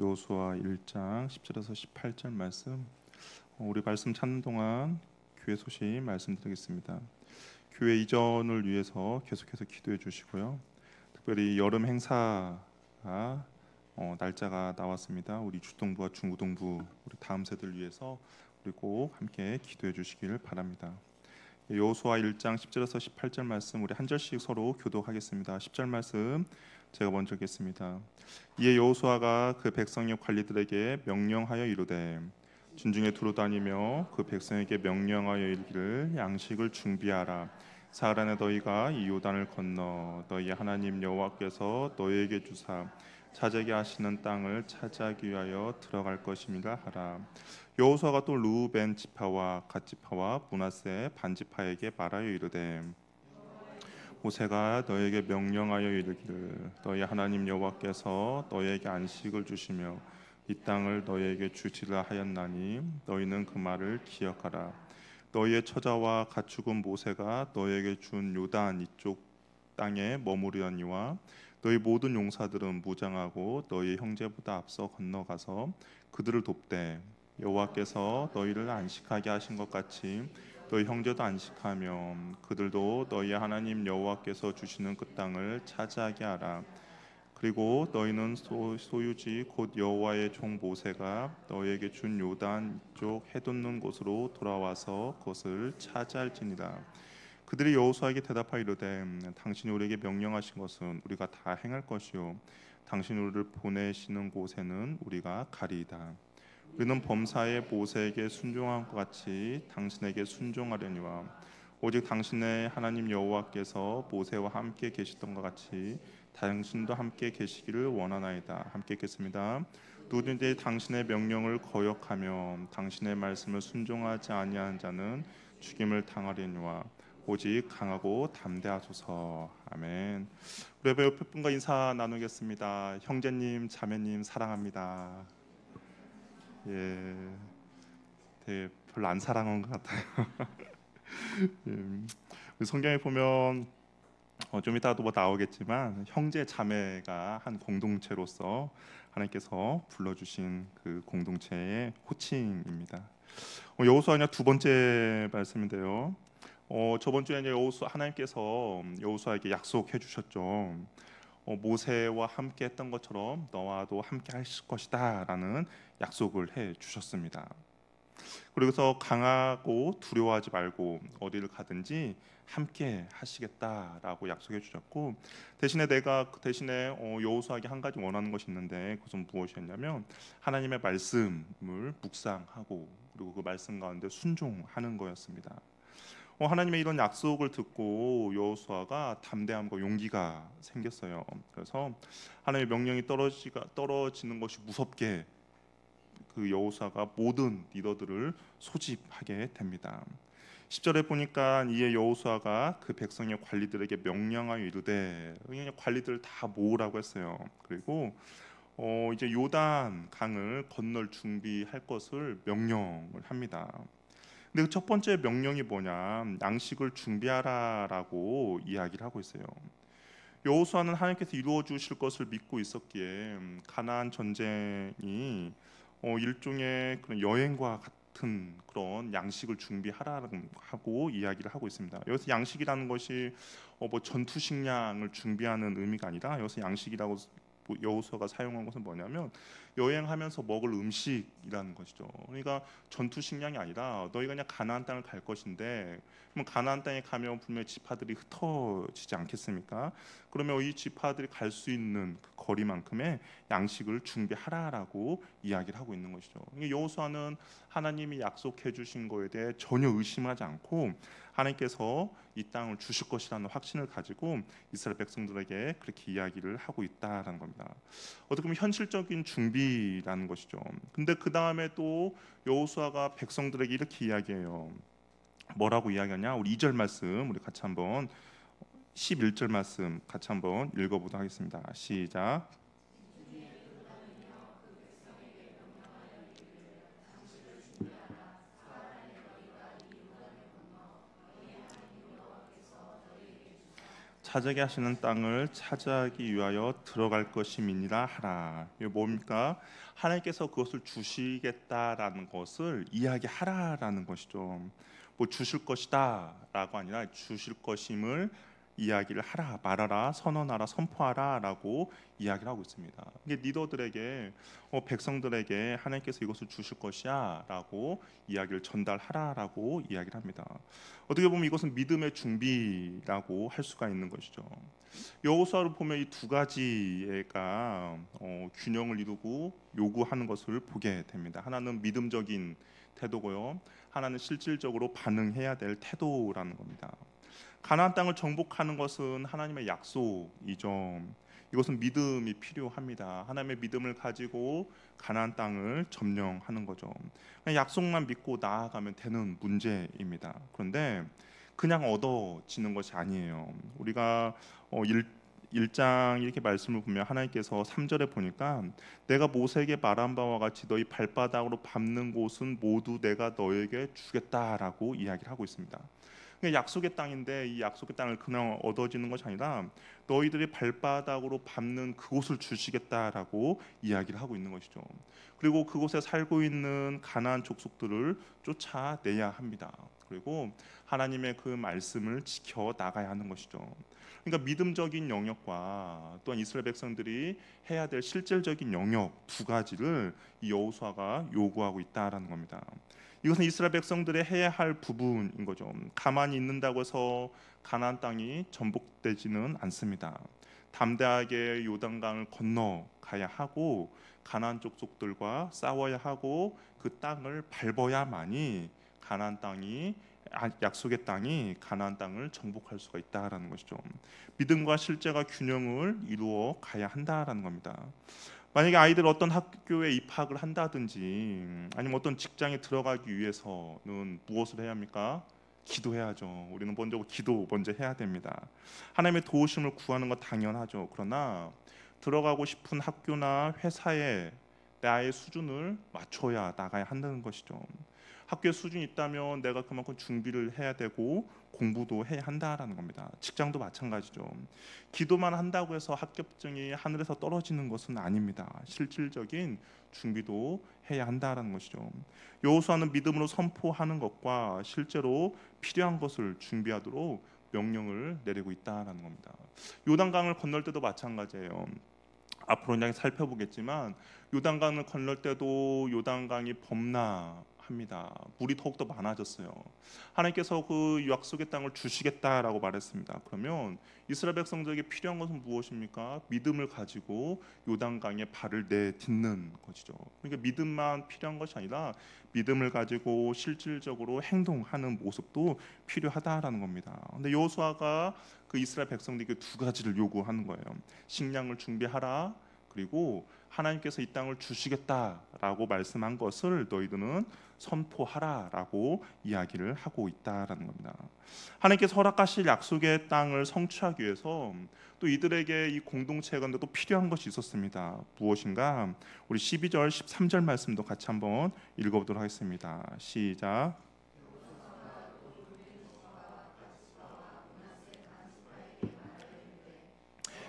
여호수아 1장 10절에서 18절 말씀, 우리 말씀 찾는 동안 교회 소식 말씀드리겠습니다. 교회 이전을 위해서 계속해서 기도해 주시고요. 특별히 여름 행사가 날짜가 나왔습니다. 우리 주동부와 중고동부 우리 다음 세대를 위해서 우리 꼭 함께 기도해 주시길 바랍니다. 여호수아 1장 10절에서 18절 말씀 우리 한 절씩 서로 교독하겠습니다. 10절 말씀 제가 먼저 읽겠습니다. 이에 여호수아가 그 백성의 관리들에게 명령하여 이르되 진중에 두루 다니며 그 백성에게 명령하여 이르기를 양식을 준비하라. 사흘 안에 너희가 이 요단을 건너 너희 하나님 여호와께서 너희에게 주사 차지하게 하시는 땅을 차지하기 위하여 들어갈 것임이라 하라. 여호수아가 또 르우벤 지파와 갓 지파와 므낫세 반 지파에게 말하여 이르되 모세가 너에게 명령하여 이르기를 너희 하나님 여호와께서 너희에게 안식을 주시며 이 땅을 너희에게 주시라 하였나니 너희는 그 말을 기억하라. 너희의 처자와 가축은 모세가 너희에게 준 요단 이쪽 땅에 머무르려니와 너희 모든 용사들은 무장하고 너희 형제보다 앞서 건너가서 그들을 돕되 여호와께서 너희를 안식하게 하신 것 같이 너희 형제도 안식하며 그들도 너희 하나님 여호와께서 주시는 그 땅을 차지하게 하라. 그리고 너희는 소유지 곧 여호와의 종 모세가 너희에게 준 요단 쪽 해돋는 곳으로 돌아와서 그것을 차지할지니라. 그들이 여호수아에게 대답하여 이르되 당신이 우리에게 명령하신 것은 우리가 다 행할 것이요 당신이 우리를 보내시는 곳에는 우리가 가리이다. 우리는 범사에 모세에게 순종한 것 같이 당신에게 순종하려니와 오직 당신의 하나님 여호와께서 모세와 함께 계시던 것 같이 당신도 함께 계시기를 원하나이다. 함께 읽겠습니다. 누구든지 당신의 명령을 거역하며 당신의 말씀을 순종하지 아니하는 자는 죽임을 당하려니와 오직 강하고 담대하소서. 아멘. 우리 옆에 분과 인사 나누겠습니다. 형제님, 자매님 사랑합니다. 예, 되게 별로 안 사랑한 것 같아요. 성경에 보면 좀 이따도 뭐 나오겠지만 형제 자매가 한 공동체로서 하나님께서 불러주신 그 공동체의 호칭입니다. 여호수아냐 두 번째 말씀인데요. 저번 주에 하나님께서 여호수아에게 약속해 주셨죠. 모세와 함께 했던 것처럼 너와도 함께 하실 것이다라는 약속을 해 주셨습니다. 그래서 강하고 두려워하지 말고 어디를 가든지 함께 하시겠다라고 약속해 주셨고 대신에 여호수아에게 한 가지 원하는 것이 있는데 그것은 무엇이었냐면 하나님의 말씀을 묵상하고 그리고 그 말씀 가운데 순종하는 거였습니다. 하나님의 이런 약속을 듣고 여호수아가 담대함과 용기가 생겼어요. 그래서 하나님의 명령이 떨어지는 것이 무섭게 그 여호수아가 모든 리더들을 소집하게 됩니다. 10절에 보니까 이에 여호수아가 그 백성의 관리들에게 명령하여 이르되 관리들을 다 모으라고 했어요. 그리고 이제 요단 강을 건널 준비할 것을 명령을 합니다. 근데 그 첫 번째 명령이 뭐냐? 양식을 준비하라라고 이야기를 하고 있어요. 여호수아는 하나님께서 이루어 주실 것을 믿고 있었기에 가나안 전쟁이 일종의 그런 여행과 같은 그런 양식을 준비하라고 이야기를 하고 있습니다. 여기서 양식이라는 것이 뭐 전투 식량을 준비하는 의미가 아니라 여기서 양식이라고 여호수아가 사용한 것은 뭐냐면 여행하면서 먹을 음식이라는 것이죠. 그러니까 전투 식량이 아니라 너희가 그냥 가나안 땅을 갈 것인데 그럼 가나안 땅에 가면 분명히 지파들이 흩어지지 않겠습니까? 그러면 이 지파들이 갈 수 있는 그 거리만큼의 양식을 준비하라라고 이야기를 하고 있는 것이죠. 여호수아는 하나님이 약속해 주신 거에 대해 전혀 의심하지 않고 하나님께서 이 땅을 주실 것이라는 확신을 가지고 이스라엘 백성들에게 그렇게 이야기를 하고 있다라는 겁니다. 어떻게 보면 현실적인 준비라는 것이죠. 근데 그 다음에 또 여호수아가 백성들에게 이렇게 이야기해요. 뭐라고 이야기하냐? 우리 2절 말씀 우리 같이 한번 11절 말씀 같이 한번 읽어보도록 하겠습니다. 시작. 차지하게 하시는 땅을 차지하기 위하여 들어갈 것임이니라 하라. 이게 뭡니까? 하나님께서 그것을 주시겠다라는 것을 이야기하라라는 것이죠. 뭐 주실 것이다라고 아니라 주실 것임을 이야기를 하라, 말하라, 선언하라, 선포하라라고 이야기를 하고 있습니다. 이게 리더들에게, 백성들에게 하나님께서 이것을 주실 것이야라고 이야기를 전달하라라고 이야기를 합니다. 어떻게 보면 이것은 믿음의 준비라고 할 수가 있는 것이죠. 여호수아를 보면 이 두 가지가 균형을 이루고 요구하는 것을 보게 됩니다. 하나는 믿음적인 태도고요, 하나는 실질적으로 반응해야 될 태도라는 겁니다. 가나안 땅을 정복하는 것은 하나님의 약속이죠. 이것은 믿음이 필요합니다. 하나님의 믿음을 가지고 가나안 땅을 점령하는 거죠. 그냥 약속만 믿고 나아가면 되는 문제입니다. 그런데 그냥 얻어지는 것이 아니에요. 우리가 1장 이렇게 말씀을 보면 하나님께서 3절에 보니까 내가 모세에게 말한 바와 같이 너희 발바닥으로 밟는 곳은 모두 내가 너에게 주겠다라고 이야기를 하고 있습니다. 약속의 땅인데 이 약속의 땅을 그냥 얻어지는 것이 아니라 너희들이 발바닥으로 밟는 그곳을 주시겠다라고 이야기를 하고 있는 것이죠. 그리고 그곳에 살고 있는 가나안 족속들을 쫓아내야 합니다. 그리고 하나님의 그 말씀을 지켜 나가야 하는 것이죠. 그러니까 믿음적인 영역과 또한 이스라엘 백성들이 해야 될 실질적인 영역 두 가지를 이 여호수아가 요구하고 있다라는 겁니다. 이것은 이스라엘 백성들의 해야 할 부분인 거죠. 가만히 있는다고 해서 가나안 땅이 전복되지는 않습니다. 담대하게 요단강을 건너가야 하고 가나안 족속들과 싸워야 하고 그 땅을 밟아야만이 가나안 땅이 약속의 땅이 가나안 땅을 정복할 수가 있다라는 것이죠. 믿음과 실제가 균형을 이루어 가야 한다라는 겁니다. 만약에 아이들 어떤 학교에 입학을 한다든지 아니면 어떤 직장에 들어가기 위해서는 무엇을 해야 합니까? 기도해야죠. 우리는 기도 먼저 해야 됩니다. 하나님의 도우심을 구하는 건 당연하죠. 그러나 들어가고 싶은 학교나 회사에 나의 수준을 맞춰야 나가야 한다는 것이죠. 학교에 수준이 있다면 내가 그만큼 준비를 해야 되고 공부도 해야 한다라는 겁니다. 직장도 마찬가지죠. 기도만 한다고 해서 합격증이 하늘에서 떨어지는 것은 아닙니다. 실질적인 준비도 해야 한다라는 것이죠. 여호수아는 믿음으로 선포하는 것과 실제로 필요한 것을 준비하도록 명령을 내리고 있다라는 겁니다. 요단강을 건널 때도 마찬가지예요. 앞으로 그냥 살펴보겠지만 요단강을 건널 때도 요단강이 범람합니다. 물이 더욱더 많아졌어요. 하나님께서 그 약속의 땅을 주시겠다라고 말했습니다. 그러면 이스라엘 백성들에게 필요한 것은 무엇입니까? 믿음을 가지고 요단강에 발을 내딛는 것이죠. 그러니까 믿음만 필요한 것이 아니라 믿음을 가지고 실질적으로 행동하는 모습도 필요하다라는 겁니다. 근데 여호수아가 그 이스라엘 백성들에게 두 가지를 요구하는 거예요. 식량을 준비하라. 그리고 하나님께서 이 땅을 주시겠다라고 말씀한 것을 너희들은 선포하라라고 이야기를 하고 있다라는 겁니다. 하나님께서 허락하실 약속의 땅을 성취하기 위해서 또 이들에게 이 공동체 가운데 또 필요한 것이 있었습니다. 무엇인가? 우리 12절, 13절 말씀도 같이 한번 읽어보도록 하겠습니다. 시작.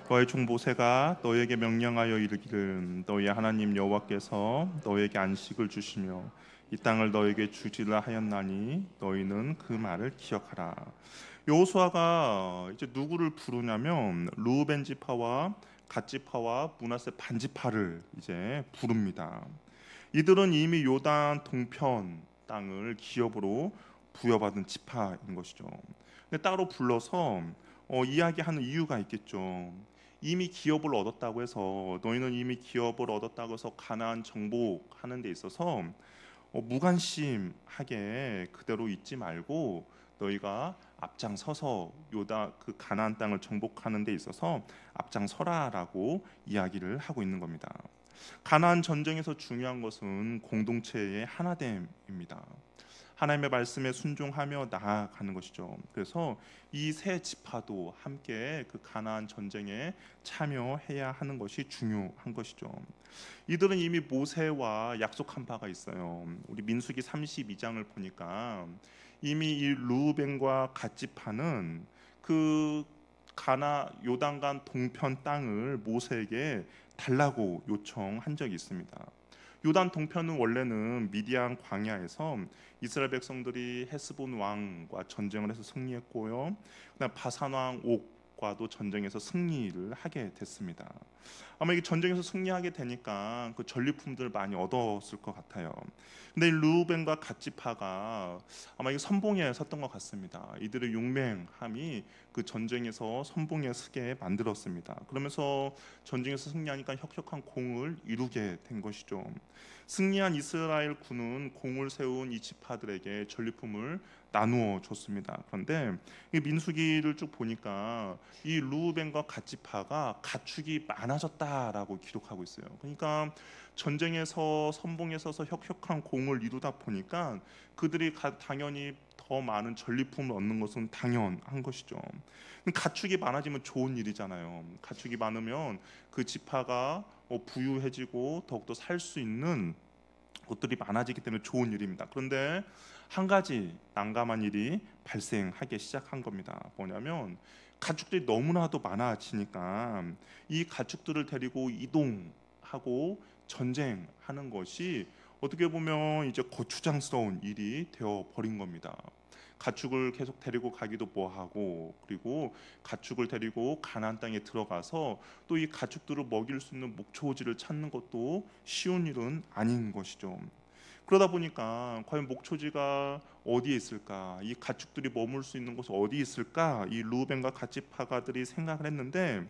너의 종 모세가 너에게 명령하여 이르기를 너희 하나님 여호와께서 너에게 안식을 주시며 이 땅을 너에게 주지라 하였나니 너희는 그 말을 기억하라. 여호수아가 이제 누구를 부르냐면 르우벤 지파와 갓 지파와 므낫세 반 지파를 이제 부릅니다. 이들은 이미 요단 동편 땅을 기업으로 부여받은 지파인 것이죠. 근데 따로 불러서 이야기하는 이유가 있겠죠. 이미 기업을 얻었다고 해서 너희는 이미 기업을 얻었다고 해서 가나안 정복하는 데 있어서 무관심하게 그대로 있지 말고 너희가 앞장서서 그 가나안 땅을 정복하는 데 있어서 앞장서라라고 이야기를 하고 있는 겁니다. 가나안 전쟁에서 중요한 것은 공동체의 하나됨입니다. 하나님의 말씀에 순종하며 나아가는 것이죠. 그래서 이 세 지파도 함께 그 가나안 전쟁에 참여해야 하는 것이 중요한 것이죠. 이들은 이미 모세와 약속한 바가 있어요. 우리 민수기 32장을 보니까 이미 이 르우벤과 갓 지파는 그 가나 요단강 동편 땅을 모세에게 달라고 요청한 적이 있습니다. 요단 동편은 원래는 미디안 광야에서 이스라엘 백성들이 헤스본 왕과 전쟁을 해서 승리했고요. 그다음 바산 왕 옥과도 전쟁에서 승리를 하게 됐습니다. 아마 이게 전쟁에서 승리하게 되니까 그 전리품들 많이 얻었을 것 같아요. 근데 이 르우벤과 갓지파가 아마 이 선봉에 섰던 것 같습니다. 이들의 용맹함이 그 전쟁에서 선봉에 서게 만들었습니다. 그러면서 전쟁에서 승리하니까 혁혁한 공을 이루게 된 것이죠. 승리한 이스라엘 군은 공을 세운 이 지파들에게 전리품을 나누어 줬습니다. 그런데 이 민수기를 쭉 보니까 이 르우벤과 갓지파가 가축이 많아졌다라고 기록하고 있어요. 그러니까 전쟁에서 선봉에 서서 혁혁한 공을 이루다 보니까 그들이 당연히 더 많은 전리품을 얻는 것은 당연한 것이죠. 가축이 많아지면 좋은 일이잖아요. 가축이 많으면 그 지파가 부유해지고 더욱더 살 수 있는 곳들이 많아지기 때문에 좋은 일입니다. 그런데 한 가지 난감한 일이 발생하기 시작한 겁니다. 뭐냐면 가축들이 너무나도 많아지니까 이 가축들을 데리고 이동하고 전쟁하는 것이 어떻게 보면 이제 거추장스러운 일이 되어 버린 겁니다. 가축을 계속 데리고 가기도 뭐하고, 그리고 가축을 데리고 가나안 땅에 들어가서 또 이 가축들을 먹일 수 있는 목초지를 찾는 것도 쉬운 일은 아닌 것이죠. 그러다 보니까 과연 목초지가 어디에 있을까, 이 가축들이 머물 수 있는 곳이 어디 있을까, 이 루벤과 갓지파가들이 생각을 했는데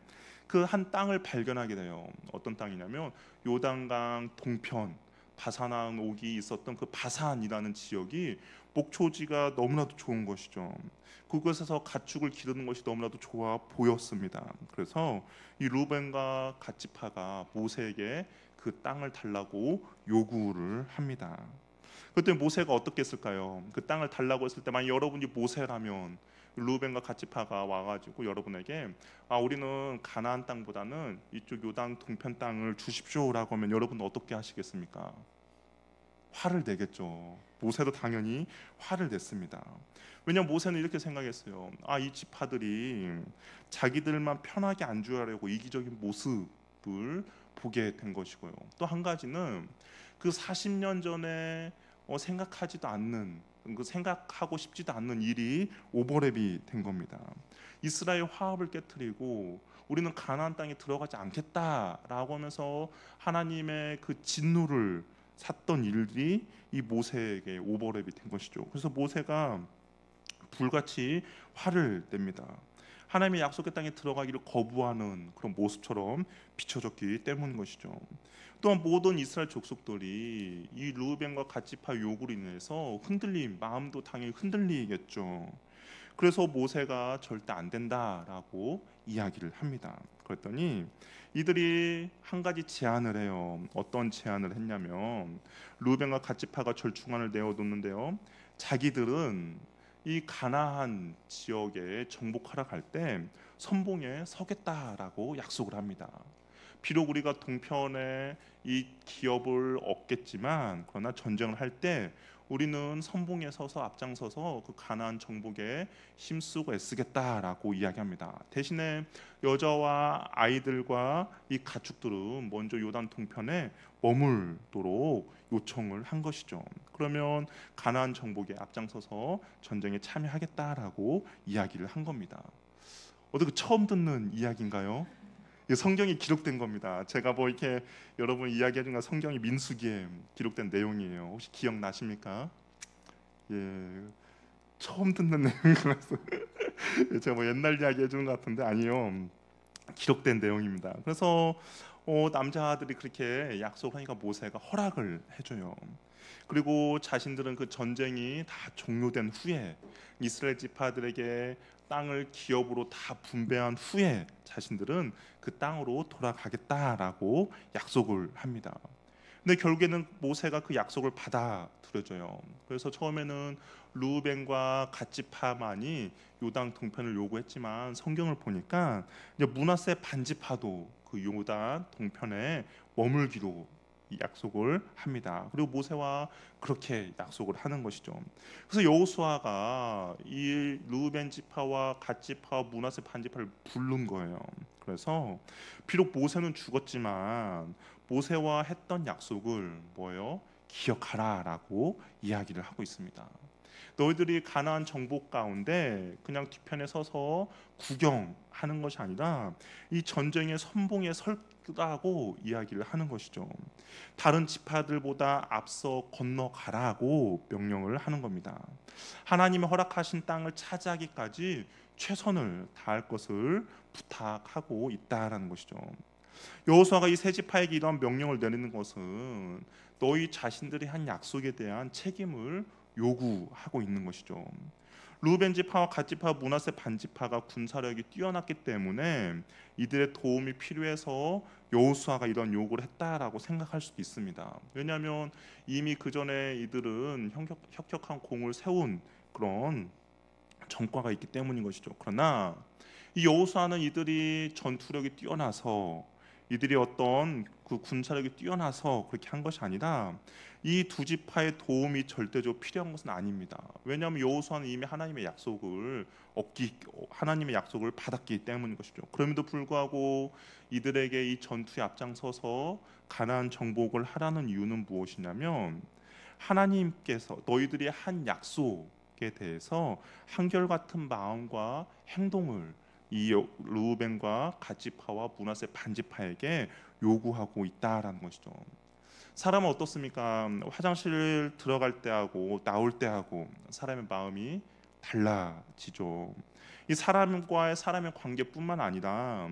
그 한 땅을 발견하게 돼요. 어떤 땅이냐면 요단강 동편 바산왕 옥이 있었던 그 바산이라는 지역이 목초지가 너무나도 좋은 것이죠. 그곳에서 가축을 기르는 것이 너무나도 좋아 보였습니다. 그래서 이 루벤과 갓지파가 모세에게 그 땅을 달라고 요구를 합니다. 그때 모세가 어떻게 했을까요? 그 땅을 달라고 했을 때 만약 여러분이 모세라면 루벤과 갓지파가 와가지고 여러분에게 우리는 가나안 땅보다는 이쪽 요단 동편 땅을 주십시오라고 하면 여러분은 어떻게 하시겠습니까? 화를 내겠죠. 모세도 당연히 화를 냈습니다. 왜냐하면 모세는 이렇게 생각했어요. 이 지파들이 자기들만 편하게 안주하려고 이기적인 모습을 보게 된 것이고요. 또 한 가지는 그 40년 전에 생각하지도 않는, 그 생각하고 싶지도 않는 일이 오버랩이 된 겁니다. 이스라엘 화합을 깨뜨리고 우리는 가나안 땅에 들어가지 않겠다라고 하면서 하나님의 그 진노를 샀던 일이 이 모세에게 오버랩이 된 것이죠. 그래서 모세가 불같이 화를 냅니다. 하나님의 약속의 땅에 들어가기를 거부하는 그런 모습처럼 비춰졌기 때문인 것이죠. 또한 모든 이스라엘 족속들이 이 르우벤과 갓지파 요구로 인해서 마음도 당연히 흔들리겠죠. 그래서 모세가 절대 안 된다라고 이야기를 합니다. 그랬더니 이들이 한 가지 제안을 해요. 어떤 제안을 했냐면 르우벤과 갓지파가 절충안을 내어놓는데요. 자기들은 이 가나안 지역에 정복하러 갈 때 선봉에 서겠다라고 약속을 합니다. 비록 우리가 동편에 이 기업을 얻겠지만 그러나 전쟁을 할 때 우리는 선봉에 서서 앞장서서 그 가나안 정복에 힘쓰고 애쓰겠다라고 이야기합니다. 대신에 여자와 아이들과 이 가축들은 먼저 요단 동편에 머물도록 요청을 한 것이죠. 그러면 가나안 정복에 앞장서서 전쟁에 참여하겠다라고 이야기를 한 겁니다. 어떻게 처음 듣는 이야기인가요? 성경이 기록된 겁니다. 제가 뭐 이렇게 여러분 이야기해준 건 성경이 민수기에 기록된 내용이에요. 혹시 기억나십니까? 예, 처음 듣는 내용인 것 같아요. 제가 뭐 옛날 이야기 해주는 것 같은데 아니요, 기록된 내용입니다. 그래서 남자들이 그렇게 약속을 하니까 모세가 허락을 해줘요. 그리고 자신들은 그 전쟁이 다 종료된 후에 이스라엘 지파들에게 땅을 기업으로 다 분배한 후에 자신들은 그 땅으로 돌아가겠다라고 약속을 합니다. 근데 결국에는 모세가 그 약속을 받아들여줘요. 그래서 처음에는 르우벤과 갓지파만이 요단 동편을 요구했지만 성경을 보니까 이제 므낫세 반지파도 그 요단 동편에 머물기로 약속을 합니다. 그리고 모세와 그렇게 약속을 하는 것이죠. 그래서 여호수아가 이 르우벤 지파와 갓 지파와 므낫세 반 지파를 부른 거예요. 그래서 비록 모세는 죽었지만 모세와 했던 약속을 뭐예요? 기억하라라고 이야기를 하고 있습니다. 너희들이 가나안 정복 가운데 그냥 뒤편에 서서 구경하는 것이 아니라 이 전쟁의 선봉에 설라고 이야기를 하는 것이죠. 다른 지파들보다 앞서 건너가라고 명령을 하는 겁니다. 하나님의 허락하신 땅을 차지하기까지 최선을 다할 것을 부탁하고 있다라는 것이죠. 여호수아가 이 세 지파에게 이러한 명령을 내리는 것은 너희 자신들이 한 약속에 대한 책임을 요구하고 있는 것이죠. 루벤 지파와 갓 지파, 므낫세 반 지파가 군사력이 뛰어났기 때문에 이들의 도움이 필요해서 여호수아가 이런 요구를 했다라고 생각할 수도 있습니다. 왜냐하면 이미 그 전에 이들은 혁혁한 공을 세운 그런 전과가 있기 때문인 것이죠. 그러나 이 여호수아는 이들이 전투력이 뛰어나서 이들이 어떤 그 군사력이 뛰어나서 그렇게 한 것이 아니라 이 두 지파의 도움이 절대적으로 필요한 것은 아닙니다. 왜냐하면 여호수아는 이미 하나님의 약속을 받았기 때문인 것이죠. 그럼에도 불구하고 이들에게 이 전투에 앞장서서 가나안 정복을 하라는 이유는 무엇이냐면 하나님께서 너희들이 한 약속에 대해서 한결같은 마음과 행동을 이 르우벤과 갓 지파와 므낫세 반 지파에게 요구하고 있다라는 것이죠. 사람은 어떻습니까? 화장실 들어갈 때하고 나올 때하고 사람의 마음이 달라지죠. 이 사람과의 사람의 관계뿐만 아니라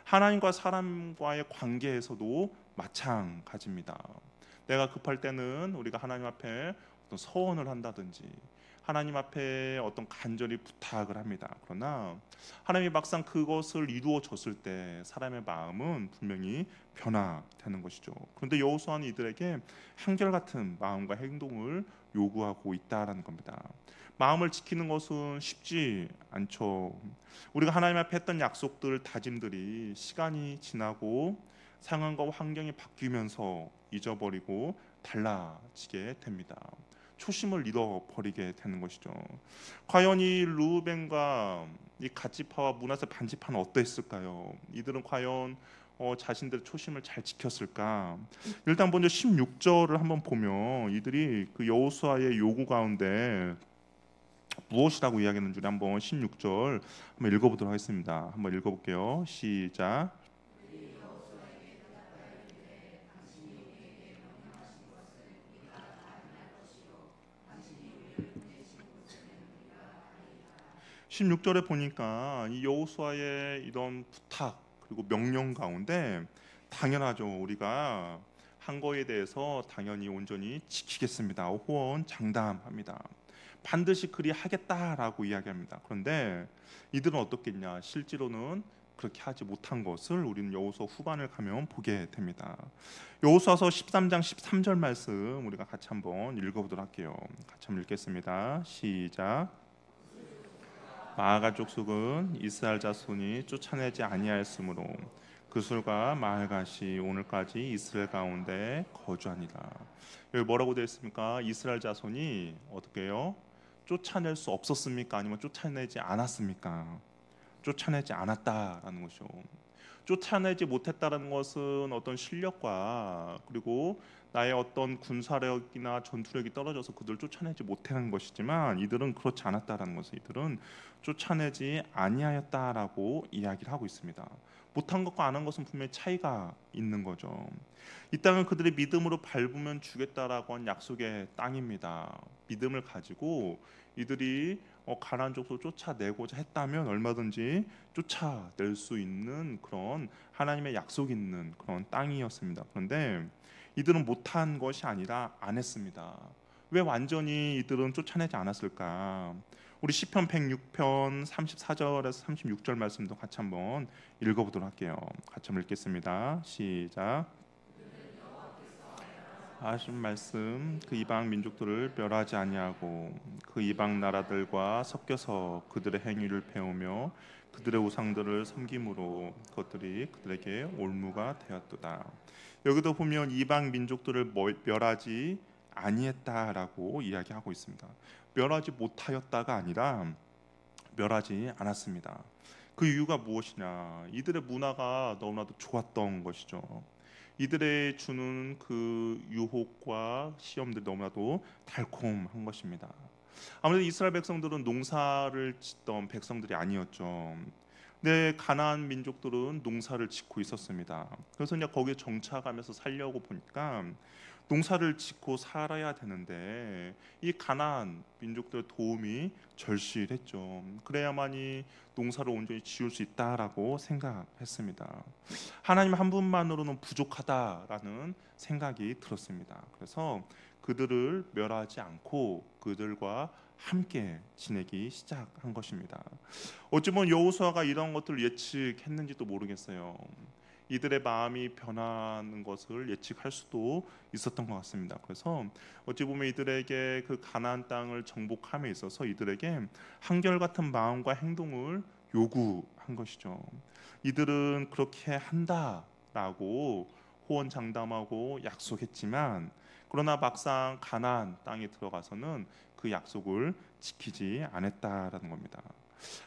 하나님과 사람과의 관계에서도 마찬가지입니다. 내가 급할 때는 우리가 하나님 앞에 어떤 서원을 한다든지 하나님 앞에 어떤 간절히 부탁을 합니다. 그러나 하나님이 막상 그것을 이루어 줬을 때 사람의 마음은 분명히 변화되는 것이죠. 그런데 여호수아는 이들에게 한결같은 마음과 행동을 요구하고 있다라는 겁니다. 마음을 지키는 것은 쉽지 않죠. 우리가 하나님 앞에 했던 약속들, 다짐들이 시간이 지나고 상황과 환경이 바뀌면서 잊어버리고 달라지게 됩니다. 초심을 잃어버리게 되는 것이죠. 과연 이 르우벤과 이 갓지파와 므낫세 반지파는 어땠을까요? 이들은 과연 자신들의 초심을 잘 지켰을까? 일단 먼저 16절을 한번 보면 이들이 그 여호수아의 요구 가운데 무엇이라고 이야기하는 줄 한번 16절 한번 읽어보도록 하겠습니다. 한번 읽어볼게요. 시작. 16절에 보니까 이 여호수아의 이런 부탁 그리고 명령 가운데 당연하죠. 우리가 한 거에 대해서 당연히 온전히 지키겠습니다. 호언 장담합니다. 반드시 그리 하겠다라고 이야기합니다. 그런데 이들은 어떻겠냐? 실제로는 그렇게 하지 못한 것을 우리는 여호수아 후반을 가면 보게 됩니다. 여호수아서 13장 13절 말씀 우리가 같이 한번 읽어보도록 할게요. 같이 한번 읽겠습니다. 시작. 마아가 족속은 이스라엘 자손이 쫓아내지 아니하였으므로 그술과 마을갓이 오늘까지 이스라엘 가운데 거주하니라. 여기 뭐라고 되어 있습니까? 이스라엘 자손이 어떻게 해요? 쫓아낼 수 없었습니까? 아니면 쫓아내지 않았습니까? 쫓아내지 않았다라는 것이죠. 쫓아내지 못했다는 것은 어떤 실력과 그리고 나의 어떤 군사력이나 전투력이 떨어져서 그들을 쫓아내지 못하는 것이지만 이들은 그렇지 않았다라는 것을 이들은 쫓아내지 아니하였다라고 이야기를 하고 있습니다. 못한 것과 안 한 것은 분명히 차이가 있는 거죠. 이 땅은 그들의 믿음으로 밟으면 주겠다라고 한 약속의 땅입니다. 믿음을 가지고 이들이 가나안 족속을 쫓아내고자 했다면 얼마든지 쫓아낼 수 있는 그런 하나님의 약속 있는 그런 땅이었습니다. 그런데 이들은 못한 것이 아니라 안 했습니다. 왜 완전히 이들은 쫓아내지 않았을까? 우리 시편 106편 34절에서 36절 말씀도 같이 한번 읽어보도록 할게요. 같이 한번 읽겠습니다. 시작. 하신 말씀 그 이방 민족들을 멸하지 아니하고 그 이방 나라들과 섞여서 그들의 행위를 배우며 그들의 우상들을 섬김으로 그것들이 그들에게 올무가 되었도다. 여기도 보면 이방 민족들을 멸하지 아니했다라고 이야기하고 있습니다. 멸하지 못하였다가 아니라 멸하지 않았습니다. 그 이유가 무엇이냐? 이들의 문화가 너무나도 좋았던 것이죠. 이들의 주는 그 유혹과 시험들이 너무나도 달콤한 것입니다. 아무래도 이스라엘 백성들은 농사를 짓던 백성들이 아니었죠. 근데 가나안 민족들은 농사를 짓고 있었습니다. 그래서 이제 거기에 정착하면서 살려고 보니까 농사를 짓고 살아야 되는데 이 가나안 민족들의 도움이 절실했죠. 그래야만이 농사를 온전히 지을 수 있다라고 생각했습니다. 하나님 한 분만으로는 부족하다라는 생각이 들었습니다. 그래서 그들을 멸하지 않고 그들과 함께 지내기 시작한 것입니다. 어찌 보면 여호수아가 이런 것들을 예측했는지도 모르겠어요. 이들의 마음이 변하는 것을 예측할 수도 있었던 것 같습니다. 그래서 어찌 보면 이들에게 그 가나안 땅을 정복함에 있어서 이들에게 한결같은 마음과 행동을 요구한 것이죠. 이들은 그렇게 한다라고 호언장담하고 약속했지만 그러나 막상 가나안 땅에 들어가서는 그 약속을 지키지 않았다라는 겁니다.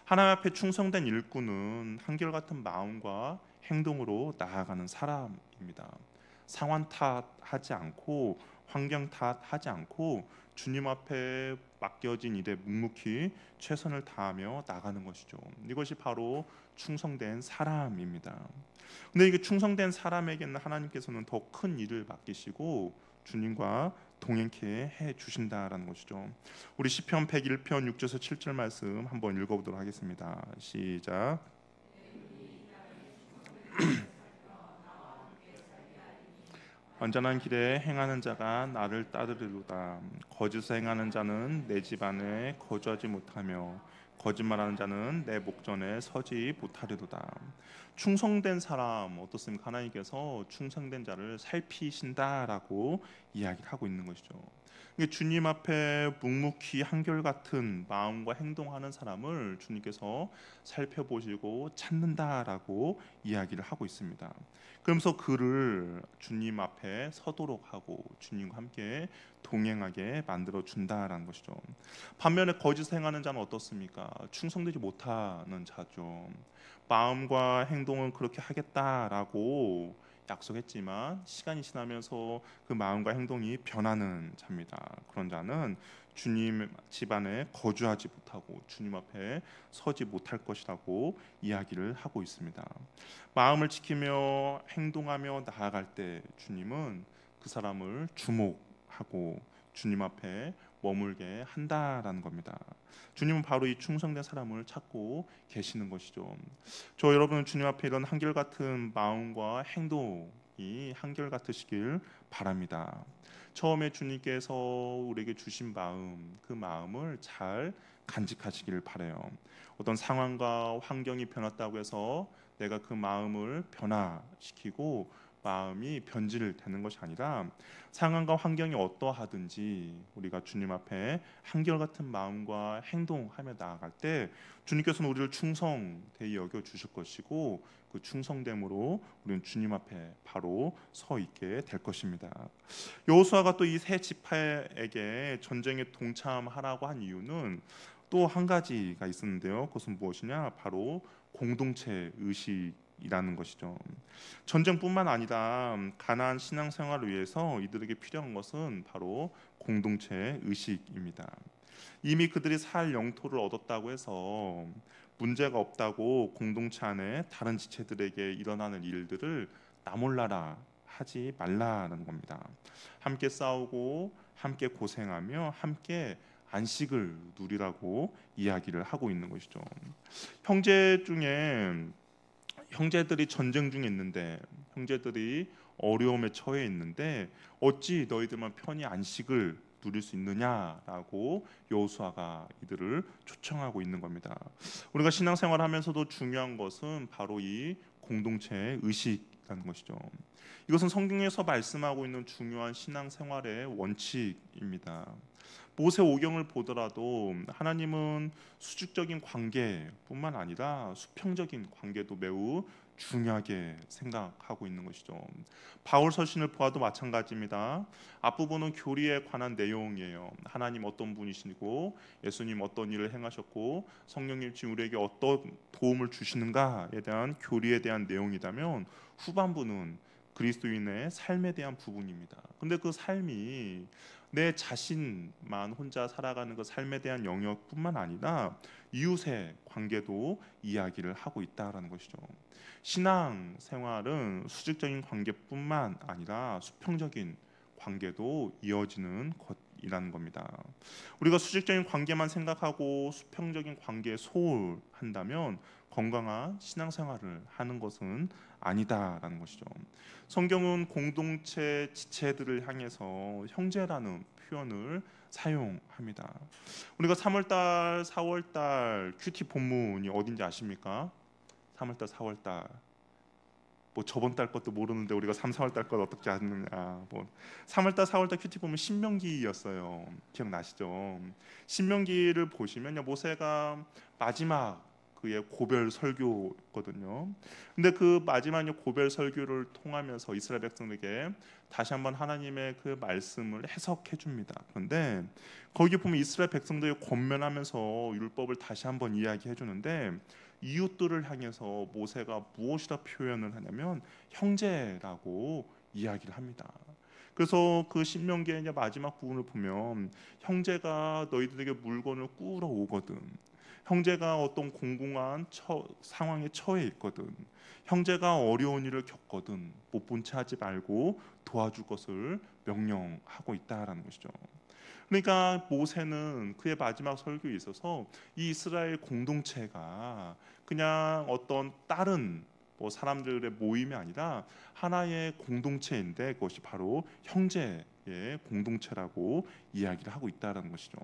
하나님 앞에 충성된 일꾼은 한결같은 마음과 행동으로 나아가는 사람입니다. 상황 탓하지 않고 환경 탓하지 않고 주님 앞에 맡겨진 일에 묵묵히 최선을 다하며 나가는 것이죠. 이것이 바로 충성된 사람입니다. 근데 이게 충성된 사람에게는 하나님께서는 더 큰 일을 맡기시고 주님과 동행케 해 주신다라는 것이죠. 우리 시편 101편 6절에서 7절 말씀 한번 읽어보도록 하겠습니다. 시작. 언전한 길에 행하는 자가 나를 따르리로다. 거짓을 행하는 자는 내 집 안에 거주하지 못하며 거짓말하는 자는 내 목전에 서지 못하리로다. 충성된 사람 어떻습니까? 하나님께서 충성된 자를 살피신다라고 이야기를 하고 있는 것이죠. 이게 주님 앞에 묵묵히 한결같은 마음과 행동하는 사람을 주님께서 살펴보시고 찾는다라고 이야기를 하고 있습니다. 그러면서 그를 주님 앞에 서도록 하고 주님과 함께 동행하게 만들어 준다라는 것이죠. 반면에 거짓 행하는 자는 어떻습니까? 충성되지 못하는 자죠. 마음과 행동은 그렇게 하겠다라고 약속했지만 시간이 지나면서 그 마음과 행동이 변하는 자입니다. 그런 자는 주님 집안에 거주하지 못하고 주님 앞에 서지 못할 것이라고 이야기를 하고 있습니다. 마음을 지키며 행동하며 나아갈 때 주님은 그 사람을 주목하고 주님 앞에 머물게 한다라는 겁니다. 주님은 바로 이 충성된 사람을 찾고 계시는 것이죠. 저 여러분은 주님 앞에 이런 한결같은 마음과 행동이 한결같으시길 바랍니다. 처음에 주님께서 우리에게 주신 마음, 그 마음을 잘 간직하시길 바라요. 어떤 상황과 환경이 변했다고 해서 내가 그 마음을 변화시키고 마음이 변질되는 것이 아니라 상황과 환경이 어떠하든지 우리가 주님 앞에 한결같은 마음과 행동하며 나아갈 때 주님께서는 우리를 충성되이 여겨 주실 것이고 그 충성됨으로 우리는 주님 앞에 바로 서 있게 될 것입니다. 여호수아가 또 이 세 지파에게 전쟁에 동참하라고 한 이유는 또 한 가지가 있었는데요. 그것은 무엇이냐? 바로 공동체 의식이라는 것이죠. 전쟁뿐만 아니라 가나안 신앙생활을 위해서 이들에게 필요한 것은 바로 공동체 의식입니다. 이미 그들이 살 영토를 얻었다고 해서 문제가 없다고 공동체 안에 다른 지체들에게 일어나는 일들을 나몰라라 하지 말라는 겁니다. 함께 싸우고 함께 고생하며 함께 안식을 누리라고 이야기를 하고 있는 것이죠. 형제 중에 형제들이 전쟁 중에 있는데 형제들이 어려움에 처해 있는데 어찌 너희들만 편히 안식을 누릴 수 있느냐라고 여호수아가 이들을 초청하고 있는 겁니다. 우리가 신앙생활하면서도 중요한 것은 바로 이 공동체 의식 있다는 것이죠. 이것은 성경에서 말씀하고 있는 중요한 신앙생활의 원칙입니다. 모세 오경을 보더라도 하나님은 수직적인 관계뿐만 아니라 수평적인 관계도 매우 중요하게 생각하고 있는 것이죠. 바울 서신을 보아도 마찬가지입니다. 앞부분은 교리에 관한 내용이에요. 하나님 어떤 분이시고 예수님 어떤 일을 행하셨고 성령님 지금 우리에게 어떤 도움을 주시는가에 대한 교리에 대한 내용이라면, 후반부는 그리스도인의 삶에 대한 부분입니다. 근데 그 삶이 내 자신만 혼자 살아가는 그 삶에 대한 영역뿐만 아니라 이웃의 관계도 이야기를 하고 있다라는 것이죠. 신앙 생활은 수직적인 관계뿐만 아니라 수평적인 관계도 이어지는 것이라는 겁니다. 우리가 수직적인 관계만 생각하고 수평적인 관계에 소홀한다면 건강한 신앙생활을 하는 것은 아니다라는 것이죠. 성경은 공동체 지체들을 향해서 형제라는 표현을 사용합니다. 우리가 3월달, 4월달 큐티 본문이 어딘지 아십니까? 3월달, 4월달. 뭐 저번 달 것도 모르는데 우리가 3, 4월 달 것 어떻게 아느냐. 뭐 3월 달, 4월 달 큐티 보면 신명기였어요. 기억나시죠? 신명기를 보시면요, 모세가 마지막 그의 고별 설교거든요. 근데 그 마지막 고별 설교를 통하면서 이스라엘 백성에게 다시 한번 하나님의 그 말씀을 해석해 줍니다. 그런데 거기 보면 이스라엘 백성들이 권면하면서 율법을 다시 한번 이야기해 주는데, 이웃들을 향해서 모세가 무엇이라 표현을 하냐면 형제라고 이야기를 합니다. 그래서 그 신명기의 마지막 부분을 보면, 형제가 너희들에게 물건을 꾸러 오거든, 형제가 어떤 공공한 상황에 처해 있거든, 형제가 어려운 일을 겪거든 못 본 채 하지 말고 도와줄 것을 명령하고 있다라는 것이죠. 그러니까 모세는 그의 마지막 설교에 있어서 이 이스라엘 공동체가 그냥 어떤 다른 뭐 사람들의 모임이 아니라 하나의 공동체인데, 그것이 바로 형제의 공동체라고 이야기를 하고 있다는 것이죠.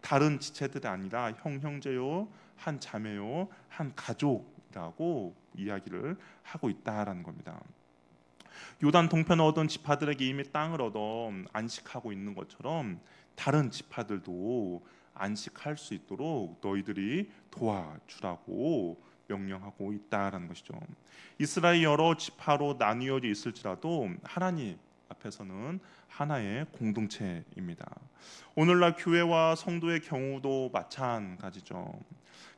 다른 지체들이 아니라 형제요, 한 자매요, 한 가족이라고 이야기를 하고 있다라는 겁니다. 요단 동편을 얻은 지파들에게 이미 땅을 얻어 안식하고 있는 것처럼 다른 지파들도 안식할 수 있도록 너희들이 도와주라고 명령하고 있다라는 것이죠. 이스라엘 여러 지파로 나뉘어져 있을지라도 하나님 앞에서는 하나의 공동체입니다. 오늘날 교회와 성도의 경우도 마찬가지죠.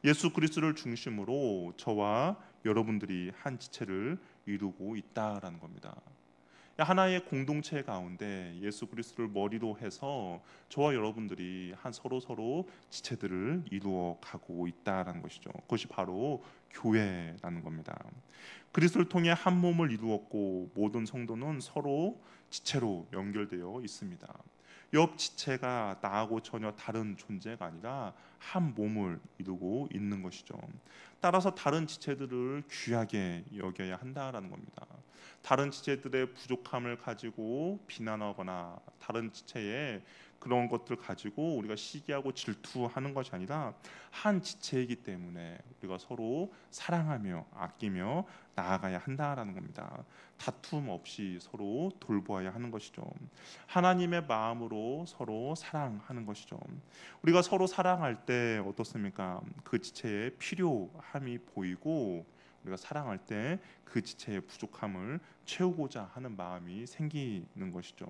예수 그리스도를 중심으로 저와 여러분들이 한 지체를 이루고 있다라는 겁니다. 하나의 공동체 가운데 예수 그리스도를 머리로 해서 저와 여러분들이 한 서로 지체들을 이루어 가고 있다라는 것이죠. 그것이 바로 교회라는 겁니다. 그리스도를 통해 한 몸을 이루었고 모든 성도는 서로 지체로 연결되어 있습니다. 옆 지체가 나하고 전혀 다른 존재가 아니라 한 몸을 이루고 있는 것이죠. 따라서 다른 지체들을 귀하게 여겨야 한다라는 겁니다. 다른 지체들의 부족함을 가지고 비난하거나 다른 지체의 그런 것들 가지고 우리가 시기하고 질투하는 것이 아니라 한 지체이기 때문에 우리가 서로 사랑하며 아끼며 나아가야 한다라는 겁니다. 다툼 없이 서로 돌보아야 하는 것이죠. 하나님의 마음으로 서로 사랑하는 것이죠. 우리가 서로 사랑할 때 어떻습니까? 그 지체의 필요함이 보이고 우리가 사랑할 때 그 지체의 부족함을 채우고자 하는 마음이 생기는 것이죠.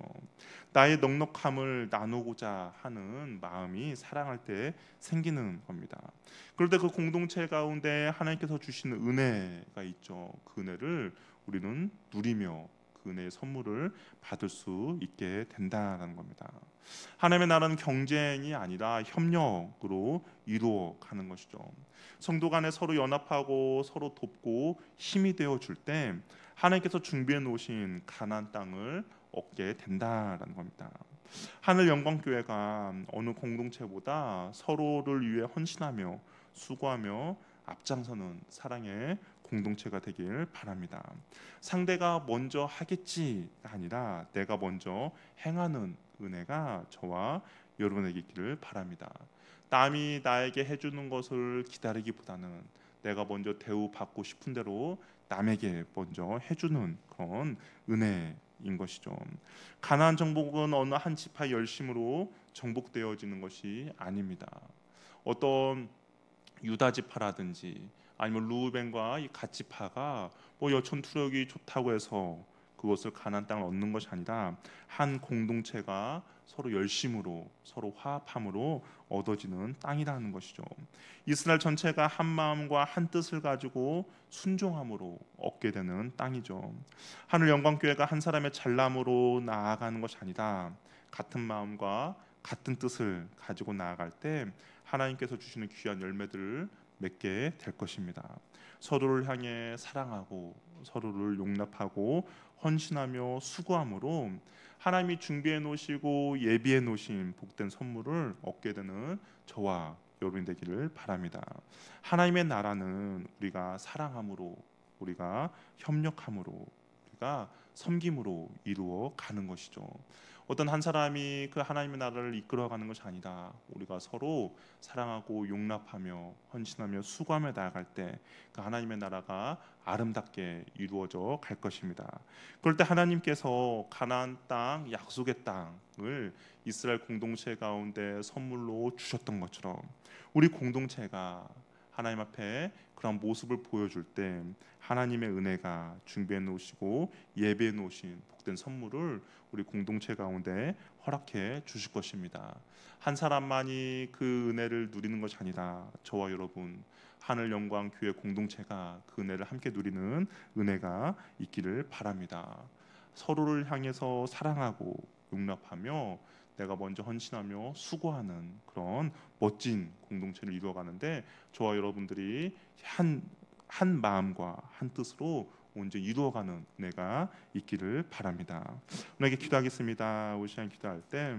나의 넉넉함을 나누고자 하는 마음이 사랑할 때 생기는 겁니다. 그런데 그 공동체 가운데 하나님께서 주시는 은혜가 있죠. 그 은혜를 우리는 누리며 그 은혜의 선물을 받을 수 있게 된다는 겁니다. 하나님의 나라는 경쟁이 아니라 협력으로 이루어 가는 것이죠. 성도 간에 서로 연합하고 서로 돕고 힘이 되어 줄 때 하나님께서 준비해 놓으신 가나안 땅을 얻게 된다라는 겁니다. 하늘 영광교회가 어느 공동체보다 서로를 위해 헌신하며 수고하며 앞장서는 사랑의 공동체가 되길 바랍니다. 상대가 먼저 하겠지가 아니라 내가 먼저 행하는 은혜가 저와 여러분에게 있기를 바랍니다. 남이 나에게 해주는 것을 기다리기보다는 내가 먼저 대우받고 싶은 대로 남에게 먼저 해주는 그런 은혜인 것이죠. 가나안 정복은 어느 한 지파 열심으로 정복되어지는 것이 아닙니다. 어떤 유다 지파라든지 아니면 루벤과 이 갓 지파가 뭐 여천 투력이 좋다고 해서 그것을 가나안 땅을 얻는 것이 아니라 한 공동체가 서로 열심으로 서로 화합함으로 얻어지는 땅이라는 것이죠. 이스라엘 전체가 한 마음과 한 뜻을 가지고 순종함으로 얻게 되는 땅이죠. 하늘 영광교회가 한 사람의 잘남으로 나아가는 것이 아니라 같은 마음과 같은 뜻을 가지고 나아갈 때 하나님께서 주시는 귀한 열매들을 맺게 될 것입니다. 서로를 향해 사랑하고 서로를 용납하고 헌신하며 수고함으로 하나님이 준비해 놓으시고 예비해 놓으신 복된 선물을 얻게 되는 저와 여러분이 되기를 바랍니다. 하나님의 나라는 우리가 사랑함으로, 우리가 협력함으로, 우리가 섬김으로 이루어 가는 것이죠. 어떤 한 사람이 그 하나님의 나라를 이끌어가는 것이 아니다. 우리가 서로 사랑하고 용납하며 헌신하며 수고하며 나아갈 때 그 하나님의 나라가 아름답게 이루어져 갈 것입니다. 그럴 때 하나님께서 가나안 땅, 약속의 땅을 이스라엘 공동체 가운데 선물로 주셨던 것처럼 우리 공동체가 하나님 앞에 그런 모습을 보여줄 때 하나님의 은혜가 준비해 놓으시고 예배해 놓으신 복된 선물을 우리 공동체 가운데 허락해 주실 것입니다. 한 사람만이 그 은혜를 누리는 것이 아니라 저와 여러분 하늘 영광 교회 공동체가 그 은혜를 함께 누리는 은혜가 있기를 바랍니다. 서로를 향해서 사랑하고 용납하며 내가 먼저 헌신하며 수고하는 그런 멋진 공동체를 이루어가는데 저와 여러분들이 한 마음과 한 뜻으로 온전히 이루어가는 은혜가 있기를 바랍니다. 오늘에게 기도하겠습니다. 우리 시간 기도할 때